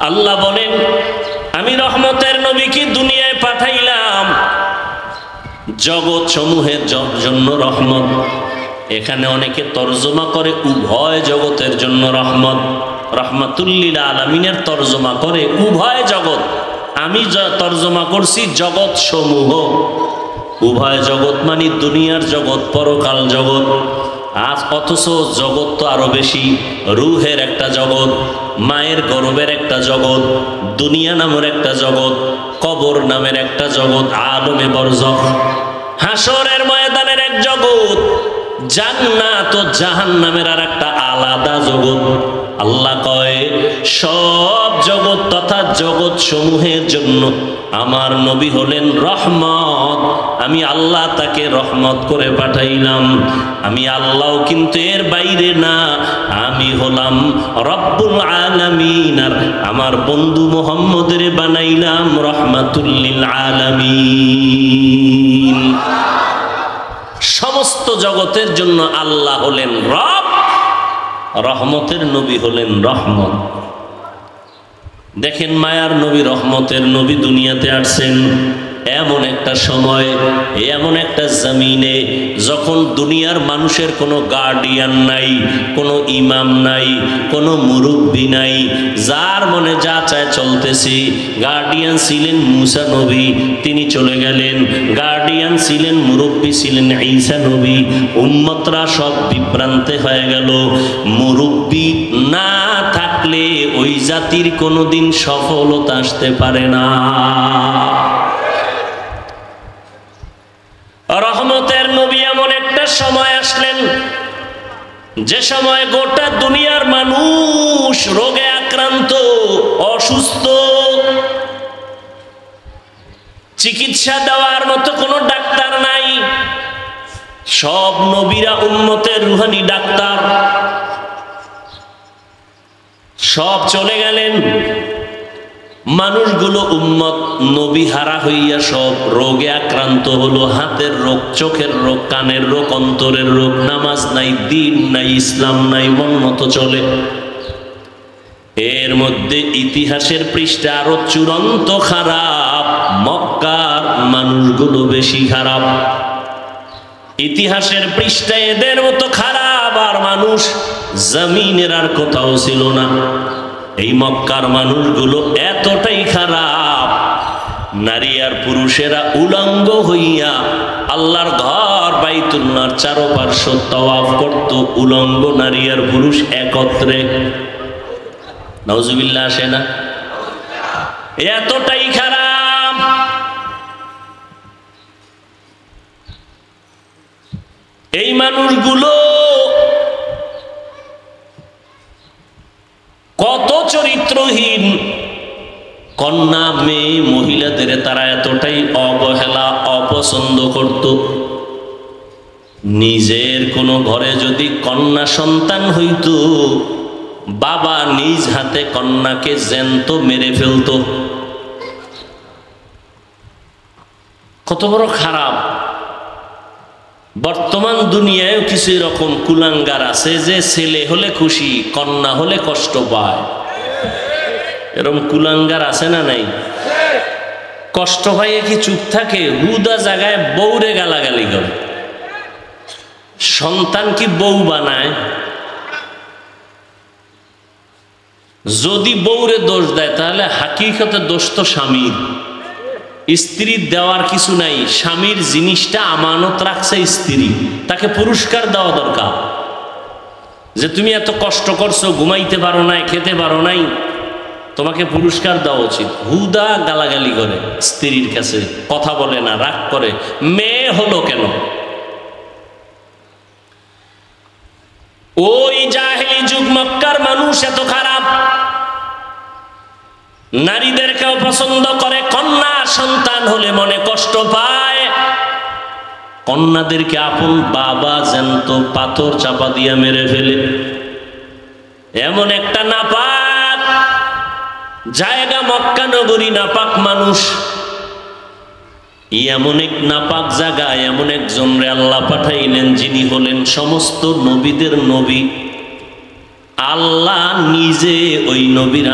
আল্লাহ বলেন, আমি রহমতের নবীকে দুনিয়ায় পাঠাইলাম জগৎ সমূহের জন্য রহমত। এখানে অনেকে তর্জমা করে উভয় জগতের জন্য রহমত, রহমাতুল্লিল আলামিনের তর্জমা করে উভয় জগৎ। আমি তর্জমা করছি জগৎ সমূহ। উভয় জগৎ মানে দুনিয়ার জগৎ, পরকাল জগৎ। আজ অথচ জগৎ তো আরো বেশি। রুহের একটা জগৎ, মায়ের গর্ভের একটা জগৎ, দুনিয়া নামের একটা জগৎ, কবর নামের একটা জগৎ, আলমে বরজখ, হাসরের ময়দানের এক জগৎ, জান্নাত ও জাহান্নামের আর একটা আলাদা জগৎ। আল্লাহ কয়, সব জগৎ তথা জগৎ সমূহের জন্য আমার নবী হলেন রহমত। আমি আল্লাহ তাকে রহমত করে পাঠাইলাম। আমি আল্লাহ কিন্তু এর বাইরে না, আমি হলাম রব্বুল আলামিন। আর আমার বন্ধু মুহাম্মদের বানাইলাম রহমাতুল লিল আলামিন। সমস্ত জগতের জন্য আল্লাহ হলেন রব, রহমতের নবী হলেন রহমত। দেখেন, মায়ার নবী, রহমতের নবী দুনিয়াতে আসছেন এমন একটা সময়, এমন একটা জমিনে যখন দুনিয়ার মানুষের কোনো গার্ডিয়ান নাই, কোনো ইমাম নাই, কোনো মুরব্বী নাই, যার মনে যা চায় চলতেছি। গার্ডিয়ান ছিলেন মুসা নবী, তিনি চলে গেলেন। গার্ডিয়ান ছিলেন, মুরব্বী ছিলেন ঈসা নবী। উম্মতরা সব বিভ্রান্তে হয়ে গেল। মুরব্বী না থাকলে ওই জাতির কোনোদিন সফলতা আসতে পারে না। রহমতের নবী এমন একটা সময় আসলেন যে সময় গোটা দুনিয়ার মানুষ রোগে আক্রান্ত, অসুস্থ, চিকিৎসা দেওয়ার মতো কোনো ডাক্তার নাই। সব নবীরা উম্মতের রুহানি ডাক্তার, সব চলে গেলেন। মানুষগুলো উম্মত নবী হারা হইয়া সব রোগে আক্রান্ত হলো। হাতের রোগ, চোখের রোগ, কানের রোগ, অন্তরের রোগ। নামাজ নাই, দিন নাই, ইসলাম নাই, মন মতো চলে। এর মধ্যে ইতিহাসের পৃষ্ঠা আরো চূড়ান্ত খারাপ। মক্কার মানুষগুলো বেশি খারাপ। ইতিহাসের পৃষ্ঠায় এদের মতো খারাপ আর মানুষ জমিনের আর কোথাও ছিল না। এই মক্কার মানুষগুলো এতটাই খারাপ, নারী আর পুরুষেরা উলঙ্গ হইয়া আল্লাহর ঘর বাইতুল্লাহর চারপার্শ্ব তাওয়াফ করত, উলঙ্গ নারী আর পুরুষ একত্রে। নাউজুবিল্লাহ আসে না? এতটাই খারাপ। এই মানুষগুলো কত চরিত্রহীন। কন্যা, মেয়ে, মহিলাদের তারা এতটাই অবহেলা, অপছন্দ করত। নিজের কোনো ঘরে যদি কন্যা সন্তান হইত, বাবা নিজ হাতে কন্যাকে জ্যান্ত মেরে ফেলত। কত বড় খারাপ। বর্তমান দুনিয়ায় কিছু এরকম কুলাঙ্গার আছে যে ছেলে হলে খুশি, কন্যা হলে কষ্ট পায়। এরকম কুলাঙ্গার আছে না নাই? কষ্ট পাইয়ে কি চুপ থাকে? হুদা জায়গায় বউরে গালাগালি করে। সন্তান কি বউ বানায়? যদি বউরে দোষ দেয় তাহলে হাকিকতে দোষ তো স্বামীর। স্ত্রীর দেওয়ার কিছু নাই। স্বামীর জিনিসটা আমানত রাখছে স্ত্রী, তাকে পুরস্কার দেওয়া দরকার। যে তুমি এত কষ্ট করছো, ঘুমাইতে পারো নাই, খেতে পারো নাই, তোমাকে পুরস্কার দেওয়া উচিত। হুদা গালাগালি করে, স্ত্রীর কাছে কথা বলে না, রাগ করে। মেয়ে হলো কেন? ওই জাহেলি যুগ মক্কার মানুষ এত খারাপ। নারীদেরকেও পছন্দ করে, কন্যা সন্তান হলে মনে কষ্ট পায়। কন্যাদেরকে আপন বাবা জ্যান্ত পাথর চাপা দিয়া মেরে ফেলে। এমন একটা নাপাক জায়গা মক্কা নগরী, নাপাক মানুষ। এমন এক নাপাক জায়গায় এমন একজন রে আল্লাহ পাঠাইলেন যিনি হলেন সমস্ত নবীদের নবী। আল্লাহ নিজে ওই নবীর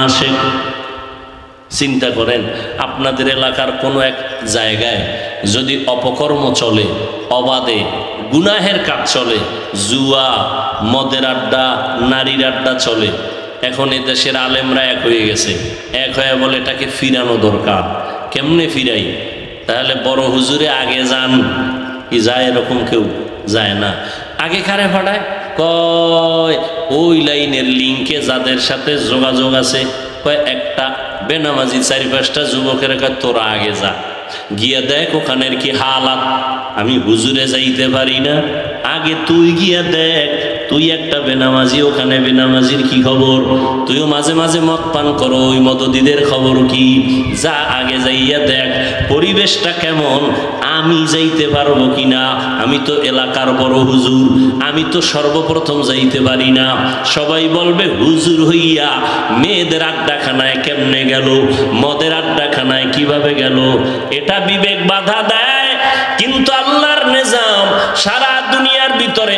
আশিক। চিন্তা করেন, আপনাদের এলাকার কোনো এক জায়গায় যদি অপকর্ম চলে, অবাধে গুনাহের কাজ চলে, জুয়া, মদের আড্ডা, নারীর আড্ডা চলে, এখন এ দেশের আলেমরা এক হয়ে গেছে, এক হয়ে বলে এটাকে ফিরানো দরকার। কেমনে ফিরাই? তাহলে বড় হুজুরে আগে যান, কি যায়? এরকম কেউ যায় না। আগে কারে পাঠায়? কয় ওই লাইনের লিঙ্কে যাদের সাথে যোগাযোগ আছে, কয় একটা বেনামাজি 4-5টা যুবকের কয় তোরা আগে যা, গিয়া দেখ ওখানের কি হালাত। আমি হুজুরে যাইতে পারি না, আগে তুই গিয়া দেখ, তুই একটা বেনামাজি, ওখানে বেনামাজির কি খবর? তুইও মাঝে মাঝে মদ পান করো, ওই মদদিদের খবর কি? যা আগে যাইয়া দেখ পরিবেশটা কেমন, আমি যাইতে পারবো কিনা। আমি তো এলাকার বড় হুজুর, আমি তো সর্বপ্রথম যাইতে পারি না। সবাই বলবে হুজুর হইয়া মেয়েদের আড্ডাখানায় কেমনে গেল, মদের আড্ডাখানায় কিভাবে গেল? এটা বিবেক বাধা দেয়। কিন্তু আল্লাহর নিজাম সারা দুনিয়ার ভিতরে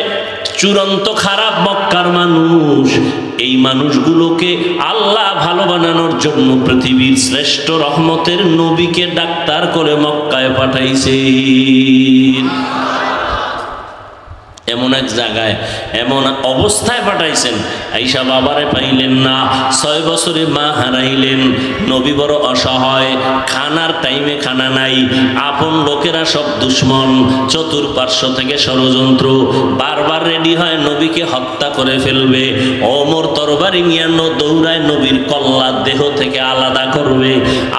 চূড়ান্ত খারাপ মক্কার মানুষ, এই মানুষগুলোকে আল্লাহ ভালো বানানোর জন্য পৃথিবীর শ্রেষ্ঠ রহমতের নবীকে ডাক্তার করে মক্কায় পাঠাইছে। এমন এক জায়গায়, এমন অবস্থায় পাঠাইছেন, আইসা বাবারে পাইলেন না, 6 বছরে মা হারাইলেন। নবী বড় অসহায়, খানার টাইমে খানা নাই, আপন লোকেরা সব দুশ্মন, চতুর্পার্শ্ব থেকে ষড়যন্ত্র, বারবার রেডি হয় নবীকে হত্যা করে ফেলবে। ওমর তরবারি নিয়ে দৌড়ায় নবীর কল্লা দেহ থেকে আলাদা করবে।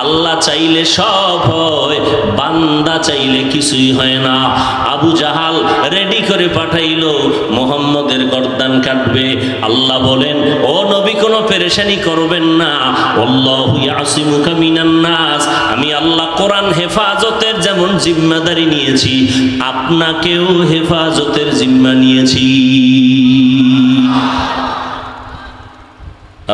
আল্লাহ চাইলে সব হয়, বান্দা চাইলে কিছুই হয় না। আবু জাহাল রেডি করে পাঠাইল মুহাম্মদের গর্দান কাটবে। আল্লাহ বলেন, ও নবী কোনো পেরেশানি করবেন না, আল্লাহু ইয়াসিমুকা মিনান নাস। আমি আল্লাহ কোরআন হেফাজতের যেমন জিম্মাদারি নিয়েছি, আপনাকেও হেফাজতের জিম্মা নিয়েছি।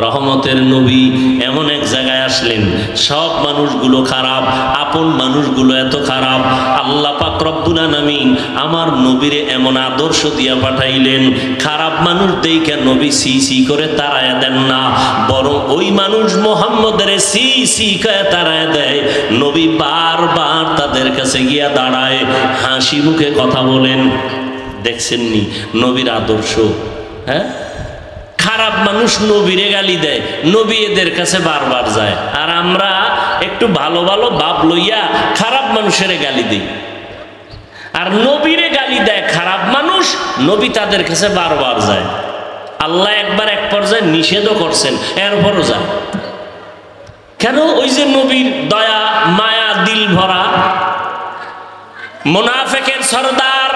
রহমতের নবী এমন এক জায়গায় আসলেন, সব মানুষগুলো খারাপ, আপন মানুষগুলো এত খারাপ। আল্লাহ পাক রব্বুল আলামিন আমার নবীরে এমন আদর্শ দিয়া পাঠাইলেন, খারাপ মানুষ দেখে নবী সি সি করে তাড়ায় দেন না, বরং ওই মানুষ মুহাম্মদের সি সি করে তাড়ায় দেয়। নবী বারবার তাদের কাছে গিয়া দাঁড়ায়, হাসি মুখে কথা বলেন। দেখছেননি নবীর আদর্শ? হ্যাঁ, খারাপ মানুষ নবীরে গালি দেয়, নবী এদের কাছে বারবার যায়, আর আমরা একটু ভালো ভালো ভাব লইয়া খারাপ মানুষের গালি দিই। আর নবীরে গালি দেয় খারাপ মানুষ, নবী তাদের কাছে বারবার যায়। আল্লাহ একবার এক পর্যায়ে নিষেধও করছেন, এরপরও যায় কেন? ওই যে নবীর দয়া মায়া দিল ভরা। মুনাফিকের সরদার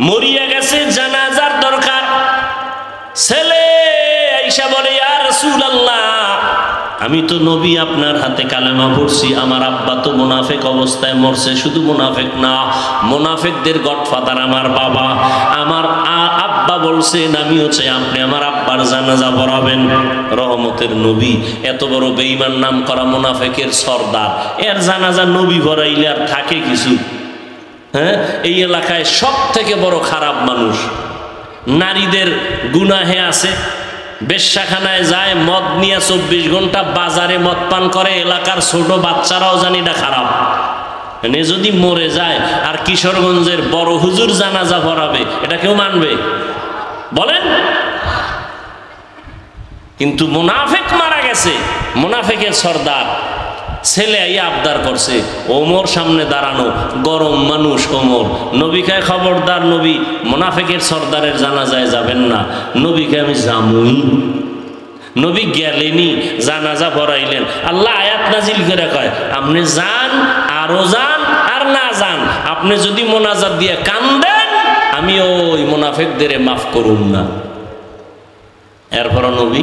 মরিয়া গেছে, জানাজার দরকার। ছেলে আয়েশা বলে, ইয়া রাসূলুল্লাহ, আমি তো নবী আপনার হাতে কালেমা পড়ছি, আমার আব্বা তো মুনাফিক অবস্থায় মরছে। শুধু মুনাফিক না, মুনাফিকদের গডফাদার আমার বাবা। আমার আব্বা বলছেন আমিও চাই আপনি আমার আব্বার জানাজা পড়াবেন। রহমতের নবী এত বড় বেঈমান নাম করা মুনাফিকের সরদার, এর জানাজা নবী পড়াইলে আর থাকে কিছু? হ্যাঁ, এই এলাকায় সব থেকে বড় খারাপ মানুষ। নারীদের গুনাহে আছে, বেশ্যাখানায় যায়, মদ নিয়ে 24 ঘন্টা বাজারে মদ পান করে, এলাকার ছোট বাচ্চারাও জানি না খারাপ। এনে যদি মরে যায় আর কিশোরগঞ্জের বড় হুজুর জানাজা পড়াবে, এটা কেউ মানবে? বলেন। কিন্তু মুনাফিক মারা গেছে, মুনাফিকের সরদার ছেলে আইয়া আবদার করছে, ওমর সামনে দাঁড়ানো, গরম মানুষ ওমর। নবীকে খবরদার, নবী মুনাফিকের সরদারের জানাজায় যাবেন না। নবীকে আমি জামুই। নবী গেলেনি, জানাজা পড়াইলেন। আল্লাহ আয়াত নাজিল করে কয়, আপনি যান, আরো যান, আর না যান, আপনি যদি মোনাজাত দিয়ে কান্দেন আমি ওই মুনাফিকদের মাফ করুন না। এরপর নবী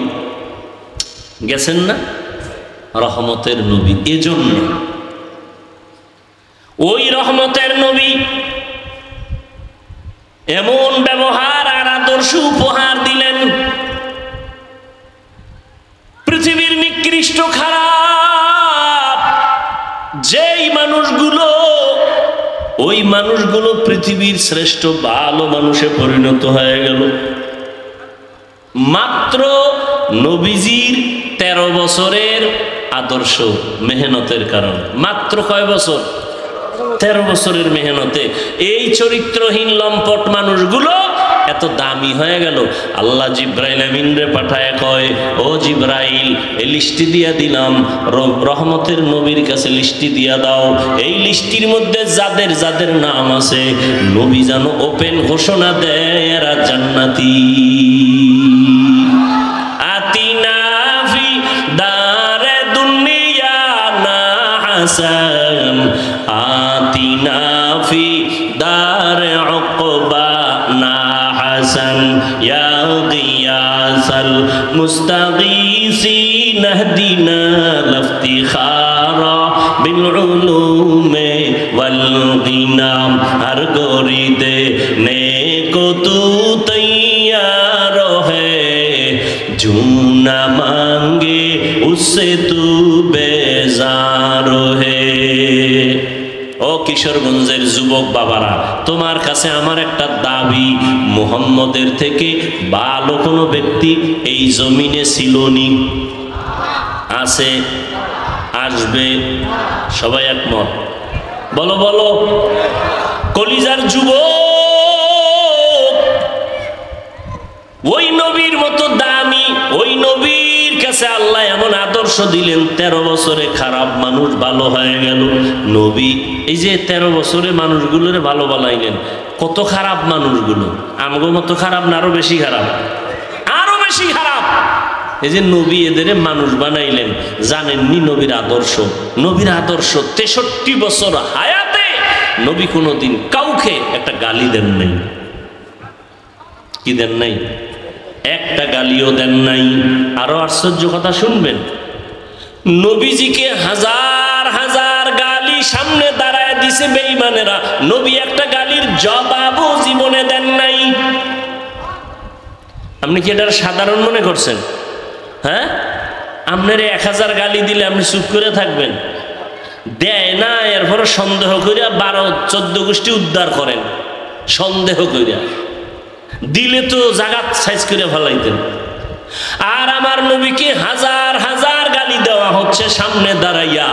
গেছেন না, রহমতের নবী। এজন্য ওই রহমতের নবী এমন ব্যবহার আর আদর্শ উপহার দিলেন, পৃথিবীর নিকৃষ্ট খারাপ যেই মানুষগুলো, ওই মানুষগুলো পৃথিবীর শ্রেষ্ঠ ভালো মানুষে পরিণত হয়ে গেল। মাত্র নবীজির 13 বছরের আদর্শ মেহনতের কারণে। মাত্র কয় বছর? 13 বছরের মেহনতে এই চরিত্রহীন লম্পট মানুষগুলো এত দামি হয়ে গেল। আল্লাহ জিব্রাইল আমিনরে পাঠায় কয়, ও জিব্রাইল, এই লিস্টি দিয়া দিলাম, রহমতের নবীর কাছে লিস্টি দিয়া দাও। এই লিস্টির মধ্যে যাদের যাদের নাম আছে নবী যেন ওপেন ঘোষণা দেয় এরা জান্নাতি। আতিনা ফি দারে দুনিয়া না হাসান, আতিনা ফি দারে উকবা না হাসান, ইয়া গিয়াসাল মুস্তাগীসিন ইহদিনা লিফতিখারা বিল উলুমে ওয়াল গিনাম। হর গরিদে নেকো তু তৈয়ার है, जो न मांगे उससे तू बेजार है। ও কিশোরগঞ্জের যুবক বাবারা, তোমার কাছে আমার একটা দাবি, মুহাম্মদের থেকে ভালো কোনো ব্যক্তি এই জমিনে ছিল নি? আছে? আসবে? সবাই একমত? বলো বলো। কলিজার যুবক, ওই নবীর মতো দামি ওই নবীর কাছে আল্লাহ এমন আদর্শ দিলেন, 13 বছরে খারাপ মানুষ ভালো হয়ে গেল। নবী এই যে 13 বছরে মানুষগুলোরে ভালো বানাইলেন, কত খারাপ মানুষগুলো আমগো মতো খারাপ না আরো বেশি খারাপ? আরো বেশি খারাপ। এই যে নবী এদের মানুষ বানাইলেন, জানেননি নবীর আদর্শ? নবীর আদর্শ 63 বছর হায়াতে নবী কোনোদিন কাউকে একটা গালি দেন নাই। কি দেন নাই? একটা গালিও দেন নাই। আরো আশ্চর্য কথা শুনবেন, নবীজিকে হাজার হাজার গালি সামনে দাঁড়ায় দিছে বেঈমানেরা, নবী একটা গালির জবাবও জীবনে দেন নাই। আপনি কি এটা সাধারণ মনে করছেন? হ্যাঁ, আপনার 1000 গালি দিলে আপনি চুপ করে থাকবেন? দেয় না, এরপর সন্দেহ করিয়া 12-14 গোষ্ঠী উদ্ধার করেন সন্দেহ করিয়া। দিলে তো জাগাত সাইজ করে ফেলাইতেন। আর আমার নবীকে হাজার হাজার গালি দেওয়া হচ্ছে সামনে দাঁড়াইয়া,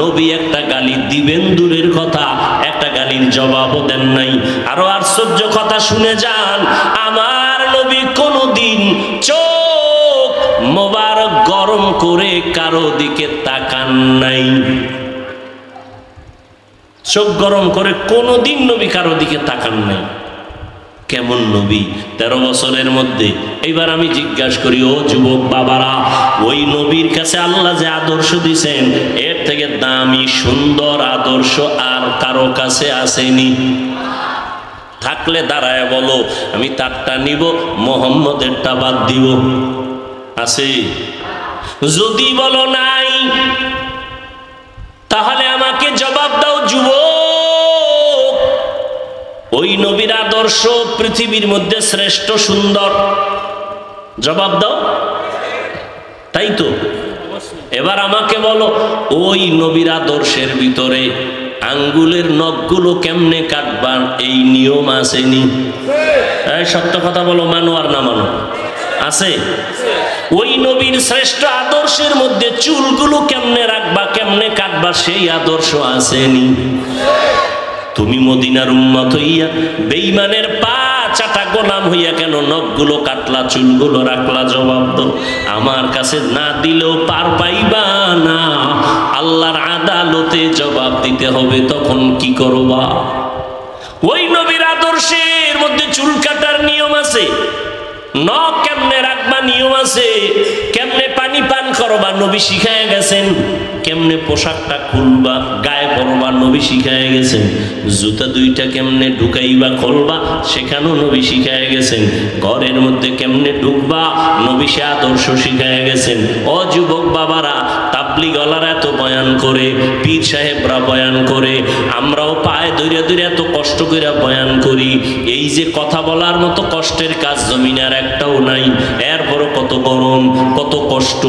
নবী একটা গালি দিবেন দূরের কথা, একটা গালির জবাবও দেন নাই। আরো আশ্চর্য কথা শুনে যান, আমার নবী কোনোদিন চোখ মোবারক গরম করে কারো দিকে তাকান নাই। চোখ গরম করে কোনোদিন নবী কারো দিকে তাকান নাই। কেমন নবী 13 বছরের মধ্যে। এইবার আমি জিজ্ঞাসা করি, ও যুবক বাবারা, ওই নবীর কাছে আল্লাহ যে আদর্শ দিয়েছেন, এর থেকে দামি সুন্দর আদর্শ আর কারো কাছে আসেনি? থাকলে দাঁড়ায় বলো, আমি তারটা নিব, মোহাম্মদেরটা বাদ দিব। আছে? যদি বলো নাই, তাহলে আমাকে জবাব দাও যুবক, ওই নবীর আদর্শ পৃথিবীর মধ্যে শ্রেষ্ঠ সুন্দর? জবাব দাও। তাই তো? এবার আমাকে বলো, ওই নবীর আদর্শের ভিতরে আঙ্গুলের নখগুলো কেমনে কাটবার এই নিয়ম আসেনি? এই সত্য কথা বলো, মানো আর না মানো? আছে? ওই নবীর শ্রেষ্ঠ আদর্শের মধ্যে চুলগুলো কেমনে রাখবা, কেমনে কাটবা, সেই আদর্শ আসেনি? তুমি মদিনার উম্মত হইয়া বেঈমানের পা চাটা গোলাম হইয়া কেন নখগুলো কাটলা, চুলগুলো রাখলা? জবাব দাও। আমার কাছে না দিলেও পার পাইবা না, আল্লাহর আদালতে জবাব দিতে হবে। তখন কি করবা? ওই নবীর আদর্শের মধ্যে চুল কাটার নিয়ম আছে, নখ কেমনে রাখবা নিয়ম আছে, কেমনে পানি পান করবা নবী শিখায় গেছেন, কেমনে পোশাকটা খুলবা গায়ে পরবা নবী শিখায় গেছেন, জুতা দুইটা কেমনে ঢুকাইবা খুলবা সেখানেও নবী শিখায় গেছেন, ঘরের মধ্যে কেমনে ঢুকবা নবী সে আদর্শ শিখায় গেছেন। ও যুবক বাবারা, তাবলীগওয়ালারা এত বয়ান করে, পীর সাহেবরা বয়ান করে, আমরাও পায়ে ধরে ধরে এত কষ্ট করে বয়ান করি। এই যে কথা বলার মতো কষ্টের কাজ জমিনে আর একটাও নাই। এরপরও কত গরম, কত কষ্ট,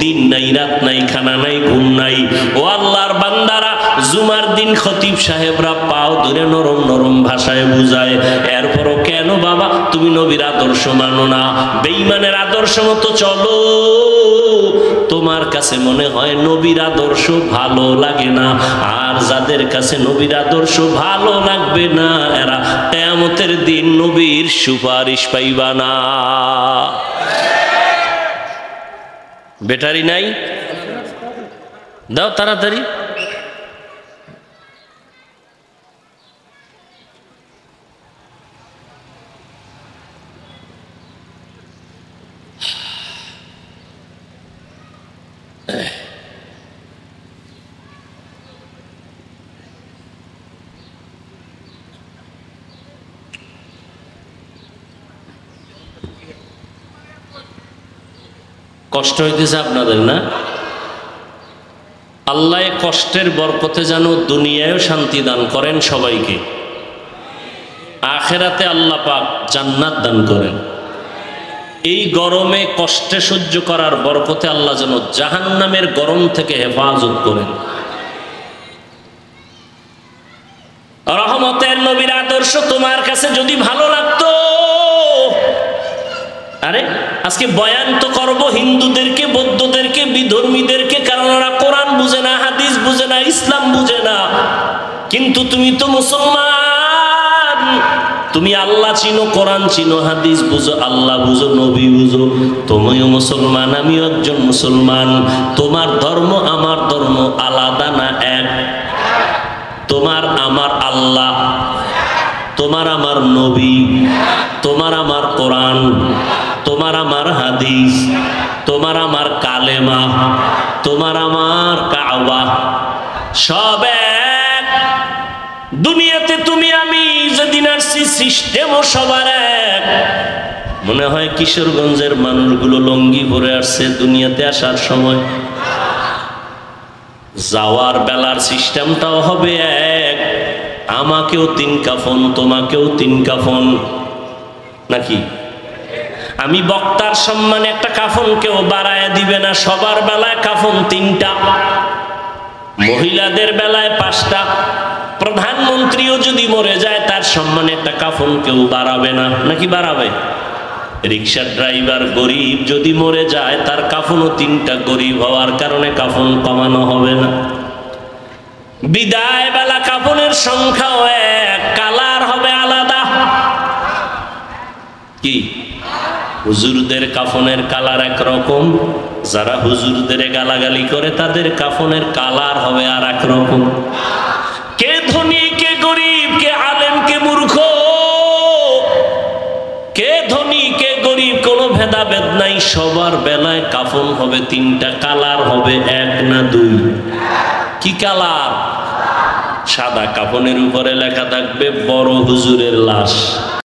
দিন নাই রাত নাই, খানা নাই ঘুম নাই। ও আল্লাহর বান্দারা, জুমার দিন খতিব সাহেবরা পাও ধরে নরম নরম ভাষায় বুঝায়, এরপরও কেন বাবা তুমি নবীর আদর্শ মানো না, বেঈমানের আদর্শ মতো চলো? তোমার কাছে মনে হয় নবীর আদর্শ ভালো লাগে না, আর যাদের কাছে নবীর আদর্শ ভালো লাগবে না এরা কিয়ামতের দিন নবীর সুপারিশ পাইবা না। ব্যাটারি নাই? দাও তাড়াতাড়ি। কষ্ট হইতেছে আপনাদের না? আল্লাহ কষ্টের বরকতে যেন দুনিয়ায়ও শান্তি দান করেন সবাইকে, আখেরাতে আল্লাহ পাক জান্নাত দান করেন। এই গরমে কষ্টে সহ্য করার বরকতে আল্লাহ যেন জাহান্নামের গরম থেকে হেফাজত করেন। রহমতের নবীর আদর্শ তোমার কাছে যদি ভালো লাগতো, আরে আজকে বয়ান তো করবো হিন্দুদেরকে, বৌদ্ধদেরকে, বিধর্মীদেরকে, কারণ ওরা কোরআন বুঝে না, হাদিস বুঝে না, ইসলাম বুঝে না। কিন্তু তুমি তো মুসলমান, তুমি আল্লাহ চিনো, কোরআন চিনো, হাদিস বুঝো, আল্লাহ বুঝো, নবী বুঝো। তুমিও মুসলমান, আমিও একজন মুসলমান। তোমার ধর্ম আমার ধর্ম আলাদা না এক? তোমার আমার আল্লাহ, তোমার আমার নবী, তোমার আমার কোরআন, তোমার আমার হাদিস, তোমার আমার কালেমা, তোমার আমার কাবা, সব এক। দুনিয়াতে তুমি আমি যেদিন আসছি সিস্টেমও সবার এক। মনে হয় কিশোরগঞ্জের মানুষগুলো লঙ্গি পরে আসছে দুনিয়াতে আসার সময়, যাওয়ার বেলার সিস্টেমটাও হবে এক। আমাকেও 3 কাফন, তোমাকেও 3 কাফন, নাকি? আমি বক্তার সম্মানে একটা কাফন কেউ বাড়ায় দিবে না, সবার বেলায় কাফন 3টা, মহিলাদের বেলায় 5টা। প্রধানমন্ত্রীও যদি মরে যায় তার সম্মানে একটা কাফন কেউ বাড়াবে না, নাকি বাড়াবে? রিক্সার ড্রাইভার গরিব যদি মরে যায় তার কাফনও 3টা, গরিব হওয়ার কারণে কাফন কমানো হবে না। বিদায় বেলা কাফনের সংখ্যাও এক, কালার হবে আলাদা। কি? হুজুরদের কাফনের কালার একরকম, যারা হুজুরদের গালাগালি করে তাদের কাফনের কালার হবে আর এক রকম। কে ধনী, কে গরিব, কে আলেম, কে মূর্খ, কে ধনী, কে গরিব, কোনো ভেদাভেদ নাই। সবার বেলায় কাফন হবে 3টা, কালার হবে 1 না 2? কি কালার? সাদা কাফনের উপরে লেখা থাকবে বড় হুজুরের লাশ।